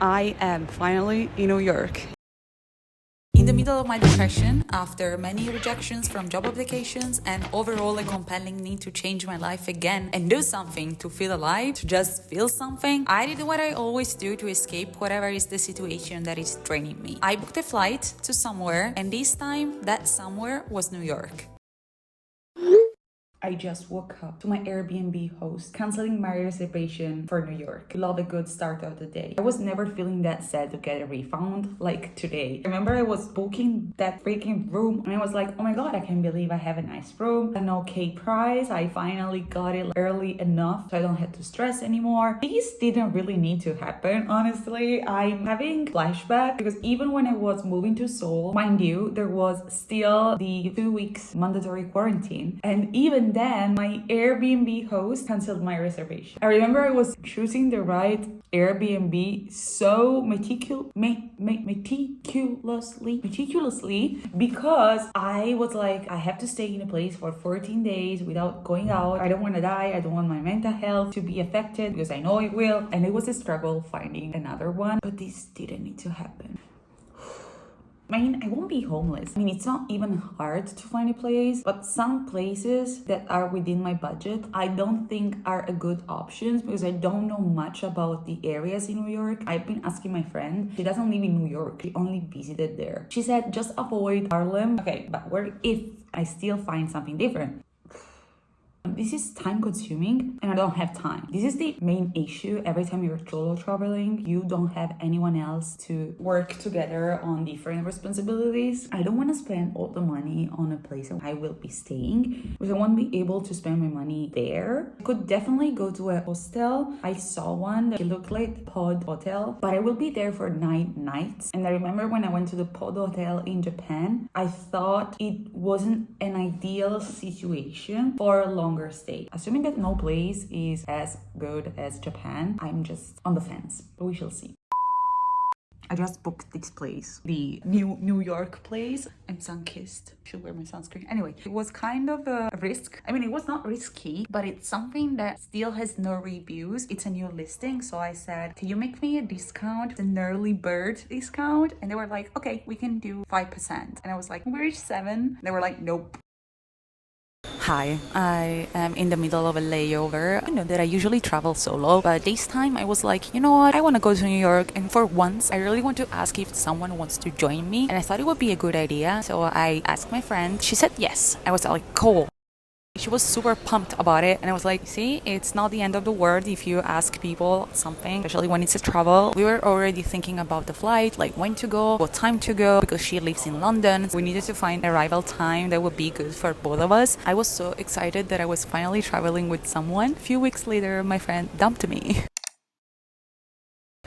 I am finally in New York. In the middle of my depression, after many rejections from job applications and overall a compelling need to change my life again and do something to feel alive, to just feel something, I did what I always do to escape whatever is the situation that is draining me. I booked a flight to somewhere, and this time that somewhere was New York. I just woke up to my Airbnb host canceling my reservation for New York. Love a good start of the day. I was never feeling that sad to get a refund like today. I remember I was booking that freaking room and I was like, oh my god, I can't believe I have a nice room, an okay price. I finally got it early enough so I don't have to stress anymore. These didn't really need to happen, honestly. I'm having flashback because even when I was moving to Seoul, mind you, there was still the 2 weeks mandatory quarantine, and even then my Airbnb host canceled my reservation. I remember I was choosing the right Airbnb so meticulously because I was like, I have to stay in a place for 14 days without going out. I don't want to die. I don't want my mental health to be affected because I know it will. And it was a struggle finding another one, but this didn't need to happen. I mean, I won't be homeless. I mean, it's not even hard to find a place, but some places that are within my budget, I don't think are a good options because I don't know much about the areas in New York. I've been asking my friend. She doesn't live in New York. She only visited there. She said, just avoid Harlem. Okay, but what if I still find something different? This is time consuming and I don't have time. This is the main issue. Every time you're solo traveling, you don't have anyone else to work together on different responsibilities. I don't want to spend all the money on a place I will be staying because I won't be able to spend my money there. I could definitely go to a hostel. I saw one that looked like Pod Hotel, but I will be there for 9 nights. And I remember when I went to the Pod Hotel in Japan, I thought it wasn't an ideal situation for a longer stay. Assuming that no place is as good as Japan, I'm just on the fence, but we shall see. I just booked this place, the New York place. I'm sun-kissed. Should wear my sunscreen. Anyway, it was kind of a risk. I mean, it was not risky, but it's something that still has no reviews. It's a new listing, so I said, can you make me a discount, an early bird discount? And they were like, okay, we can do 5%. And I was like, we reached 7. They were like, nope. Hi, I am in the middle of a layover. I know that I usually travel solo, but this time I was like, you know what? I want to go to New York, and for once, I really want to ask if someone wants to join me, and I thought it would be a good idea, so I asked my friend. She said yes. I was like, cool. She was super pumped about it, and I was like, see, it's not the end of the world if you ask people something, especially when it's a travel. We were already thinking about the flight, like when to go, what time to go, because she lives in London. We needed to find arrival time that would be good for both of us. I was so excited that I was finally traveling with someone. A few weeks later, my friend dumped me.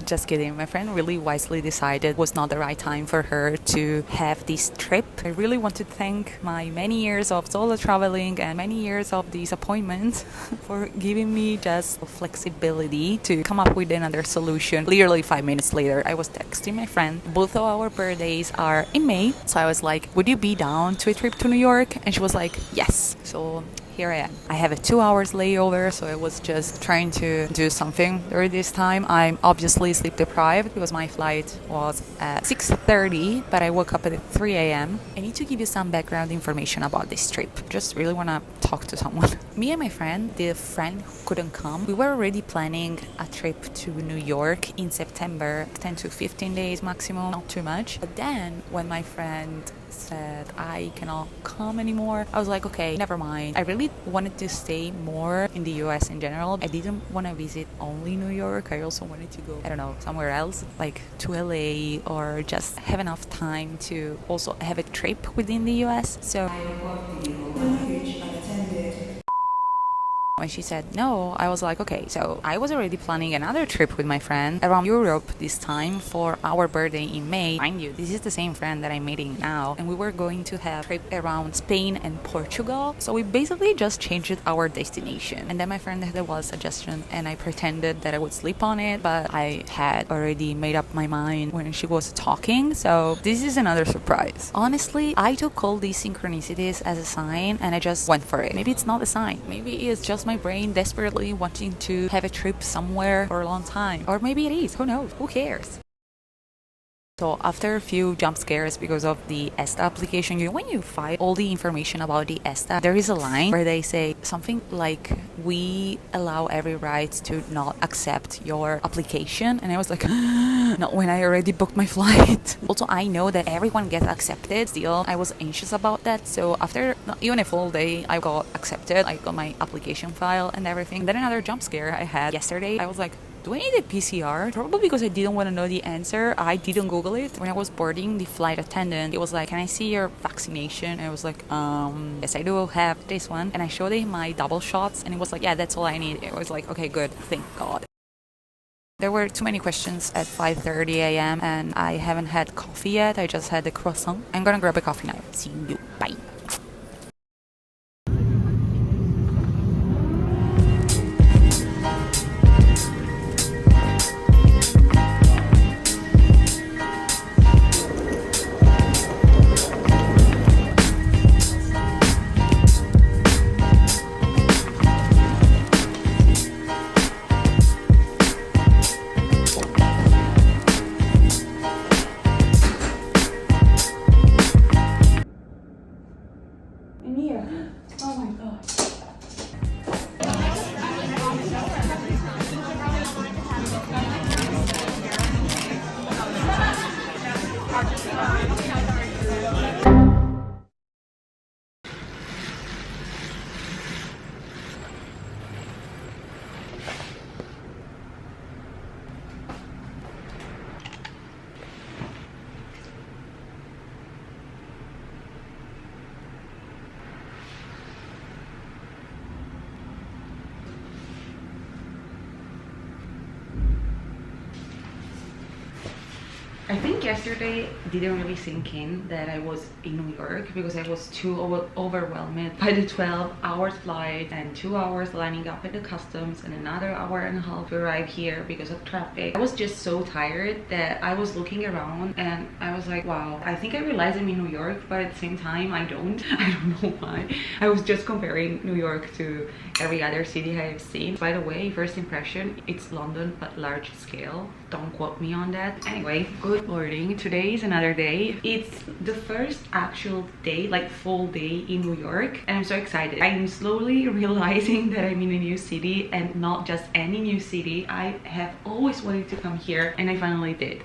Just kidding. My friend really wisely decided it was not the right time for her to have this trip. I really want to thank my many years of solo traveling and many years of disappointment for giving me just flexibility to come up with another solution. Literally 5 minutes later, I was texting my friend. Both of our birthdays are in May. So I was like, would you be down to a trip to New York? And she was like, yes. So here I am. I have a 2 hours layover, so I was just trying to do something during this time. I'm obviously sleep deprived because my flight was at 6:30, but I woke up at 3 a.m. I need to give you some background information about this trip. Just really want to talk to someone. Me and my friend, the friend who couldn't come, we were already planning a trip to New York in September, 10 to 15 days maximum, not too much. But then when my friend said I cannot come anymore, I was like, okay, never mind. I really wanted to stay more in the US in general. I didn't want to visit only New York. I also wanted to go, I don't know, somewhere else, like to LA, or just have enough time to also have a trip within the US. So I bought the package unattended. When she said no, I was like, okay. So I was already planning another trip with my friend around Europe this time for our birthday in May. Mind you, this is the same friend that I'm meeting now, and we were going to have a trip around Spain and Portugal. So we basically just changed our destination. And then my friend had a suggestion, and I pretended that I would sleep on it, but I had already made up my mind when she was talking. So this is another surprise. Honestly, I took all these synchronicities as a sign, and I just went for it. Maybe it's not a sign. Maybe it's just just my brain desperately wanting to have a trip somewhere for a long time. Or maybe it is, who knows, who cares? So after a few jump scares because of the ESTA application, when you find all the information about the ESTA, there is a line where they say something like, we allow every right to not accept your application. And I was like, not when I already booked my flight. Also, I know that everyone gets accepted. Still, I was anxious about that. So after not even a full day, I got accepted. I got my application file and everything. And then another jump scare I had yesterday, I was like, do I need a PCR? Probably because I didn't want to know the answer. I didn't Google it. When I was boarding, the flight attendant, it was like, can I see your vaccination? And I was like, yes, I do have this one. And I showed him my double shots and it was like, yeah, that's all I need. I was like, okay, good. Thank God. There were too many questions at 5:30 a.m. and I haven't had coffee yet. I just had the croissant. I'm gonna grab a coffee now. See you. Bye. I think yesterday didn't really sink in that I was in New York because I was too overwhelmed by the 12 hours flight and 2 hours lining up at the customs and another hour and a half to arrive here because of traffic. I was just so tired that I was looking around and I was like, wow, I think I realized I'm in New York, but at the same time I don't. I don't know why. I was just comparing New York to every other city I have seen. By the way, first impression, it's London but large scale. Don't quote me on that. Anyway, good morning. Today is another day. It's the first actual day, like full day in New York, and I'm so excited. I'm slowly realizing that I'm in a new city, and not just any new city. I have always wanted to come here and I finally did.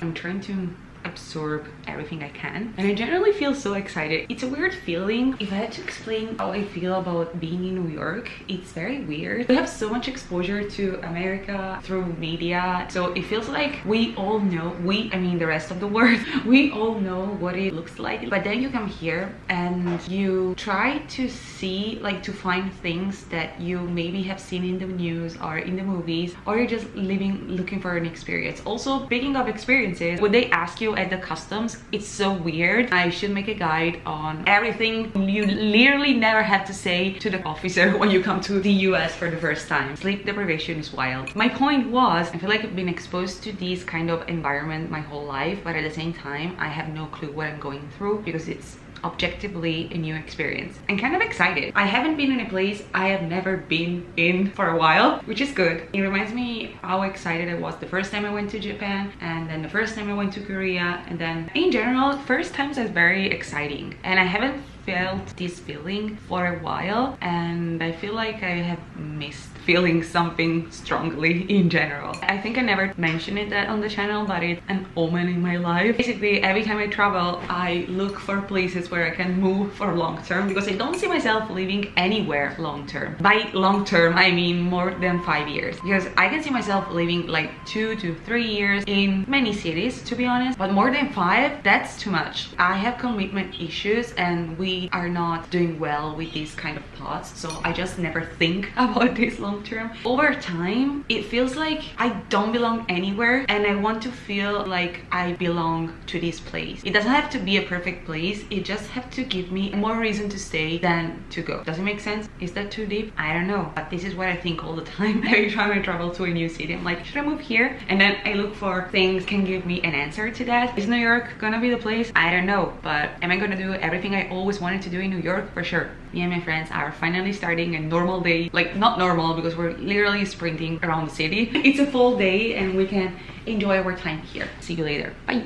I'm trying to absorb everything I can, and I generally feel so excited. It's a weird feeling. If I had to explain how I feel about being in New York, it's very weird. We have so much exposure to America through media, so it feels like we all know, I mean the rest of the world, we all know what it looks like, but then you come here and you try to see, like, to find things that you maybe have seen in the news or in the movies, or you're just looking for an experience. Also, speaking of experiences, when they ask you at the customs, it's so weird. I should make a guide on everything you literally never have to say to the officer when you come to the US for the first time. Sleep deprivation is wild. My point was, I feel like I've been exposed to this kind of environment my whole life, but at the same time I have no clue what I'm going through because it's objectively a new experience. I'm kind of excited. I haven't been in a place I have never been in for a while, which is good. It reminds me how excited I was the first time I went to Japan, and then the first time I went to Korea, and then in general, first times are very exciting. And I haven't felt this feeling for a while, and I feel like I have missed feeling something strongly in general. I think I never mentioned it that on the channel, but it's an omen in my life. Basically, every time I travel, I look for places where I can move for long term, because I don't see myself living anywhere long term. By long term, I mean more than 5 years, because I can see myself living like 2 to 3 years in many cities, to be honest, but more than 5, that's too much. I have commitment issues, and we are not doing well with these kind of thoughts, so I just never think about this long term. Over time, it feels like I don't belong anywhere, and I want to feel like I belong to this place. It doesn't have to be a perfect place, it just have to give me more reason to stay than to go. Does it make sense? Is that too deep? I don't know, but this is what I think all the time. Every time I travel to a new city, I'm like, should I move here? And then I look for things can give me an answer to that. Is New York gonna be the place? I don't know, but am I gonna do everything I always wanted to do in New York for sure. Me and my friends are finally starting a normal day. Like, not normal because we're literally sprinting around the city. It's a full day and we can enjoy our time here. See you later. Bye.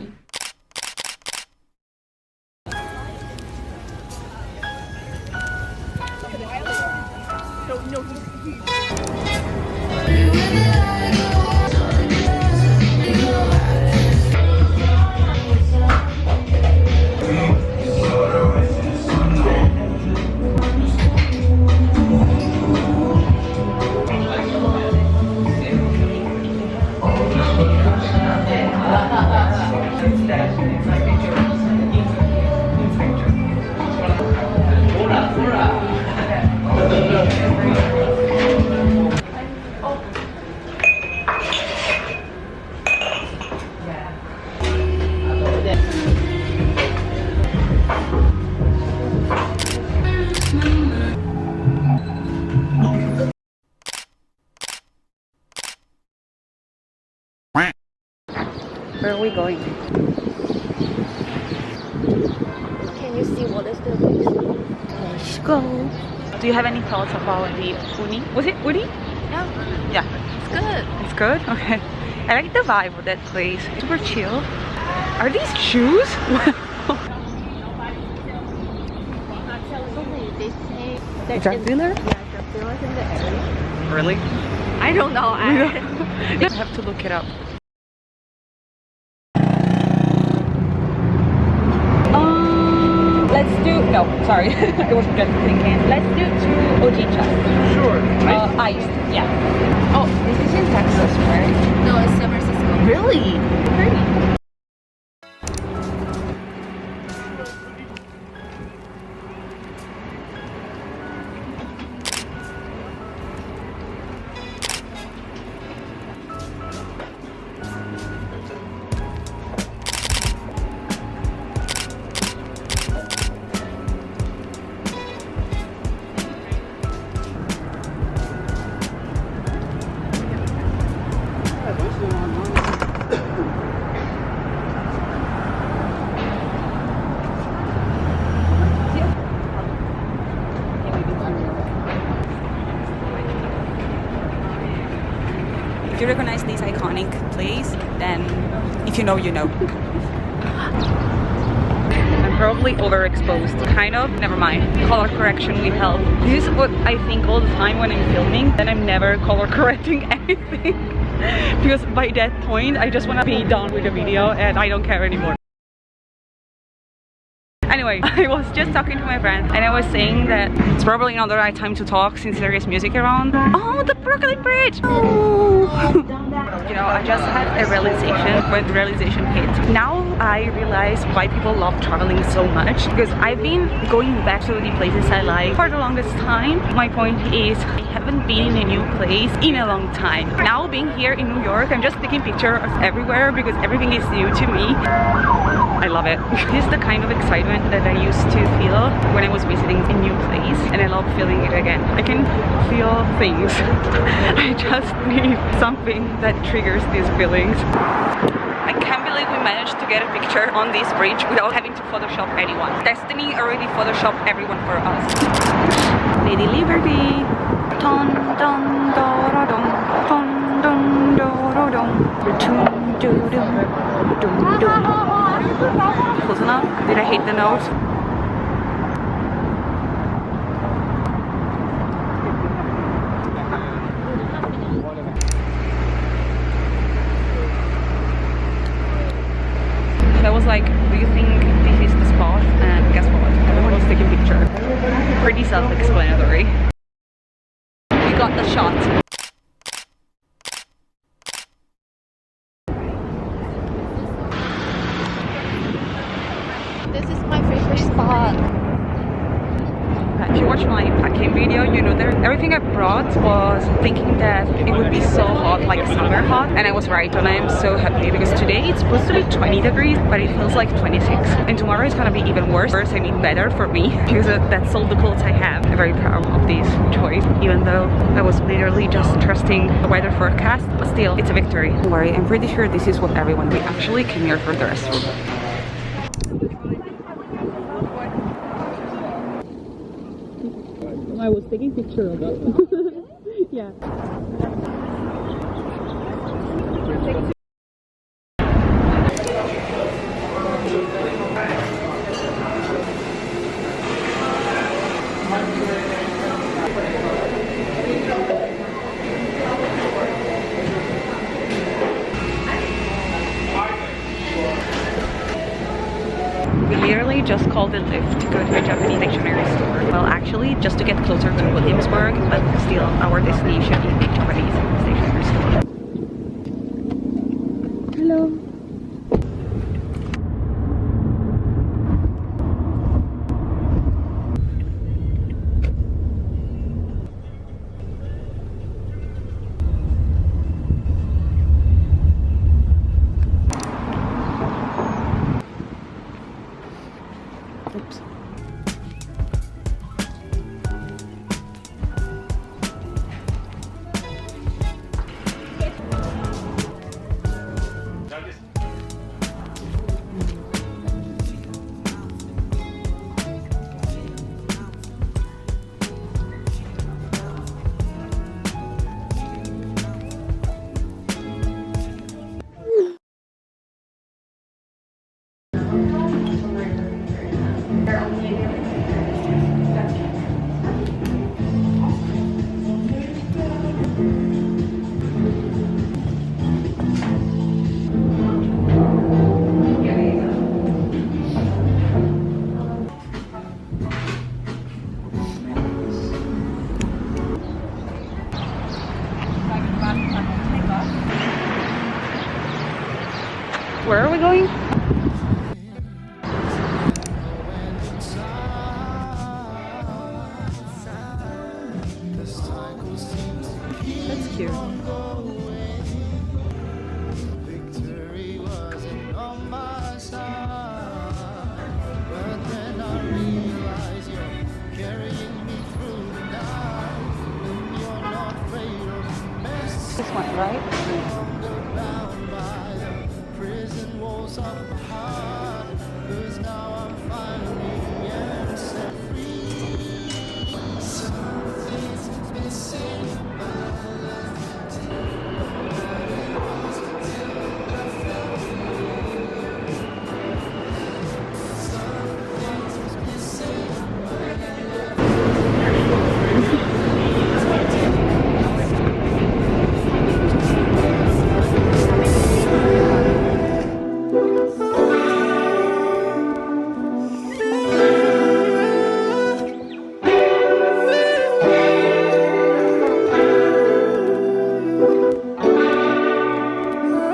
Where are we going? Can you see what is the place? Let's go. Do you have any thoughts about the uni? Was it uni? Yeah, Yeah. it's good. It's good? Okay. I like the vibe of that place. Super chill. Are these shoes? Drug dealer? Yeah, drug dealers in the area. Really? I don't know. I have to look it up. Let's do, no, sorry, I was just thinking. Let's do 2 ojicha. Sure. Iced, yeah. Oh, this is in Texas, right? No, it's San Francisco. Really? Pretty. If you recognize this iconic place, then if you know, you know. I'm probably overexposed. Kind of. Never mind. Color correction will help. This is what I think all the time when I'm filming. Then I'm never color correcting anything. Because by that point, I just want to be done with the video and I don't care anymore. Anyway, I was just talking to my friend and I was saying that it's probably not the right time to talk since there is music around. Oh, the Brooklyn Bridge! Oh. You know, I just had a realization when the realization hit. Now I realize why people love traveling so much, because I've been going back to the places I like for the longest time. My point is, I haven't been in a new place in a long time. Now being here in New York, I'm just taking pictures everywhere because everything is new to me. I love it. This is the kind of excitement that I used to feel when I was visiting a new place, and I love feeling it again. I can feel things. I just need something that triggers these feelings. I can't believe we managed to get a picture on this bridge without having to Photoshop anyone. Destiny already Photoshopped everyone for us. Lady Liberty. Dun dun da da dum. Dun dun da da dum. Dun dun dun dun. Close enough? Did I hit the note? I was like, do you think this is the spot? And guess what? Everyone was taking pictures. Pretty self-explanatory. We got the shot. This is my favorite spot. If you watch my packing video, you know that everything I brought was thinking that it would be so hot, like summer hot, and I was right, and I am so happy because today it's supposed to be 20 degrees, but it feels like 26, and tomorrow it's gonna be even worse. I mean better for me, because that's all the clothes I have. I'm very proud of this choice, even though I was literally just trusting the weather forecast, but still, it's a victory. Don't worry, I'm pretty sure this is what everyone we actually came here for the restroom. I was taking picture of it. Yeah. We literally just called a Lyft to go to a Japanese dictionary store. Well, actually, just to get closer to Williamsburg, but still our destination is the Japanese dictionary store. Hello. Oops. Where are we going? That's cute. Victory wasn't on my side, but then I realized you're carrying me through the night, and you're not afraid of mess. This one, right?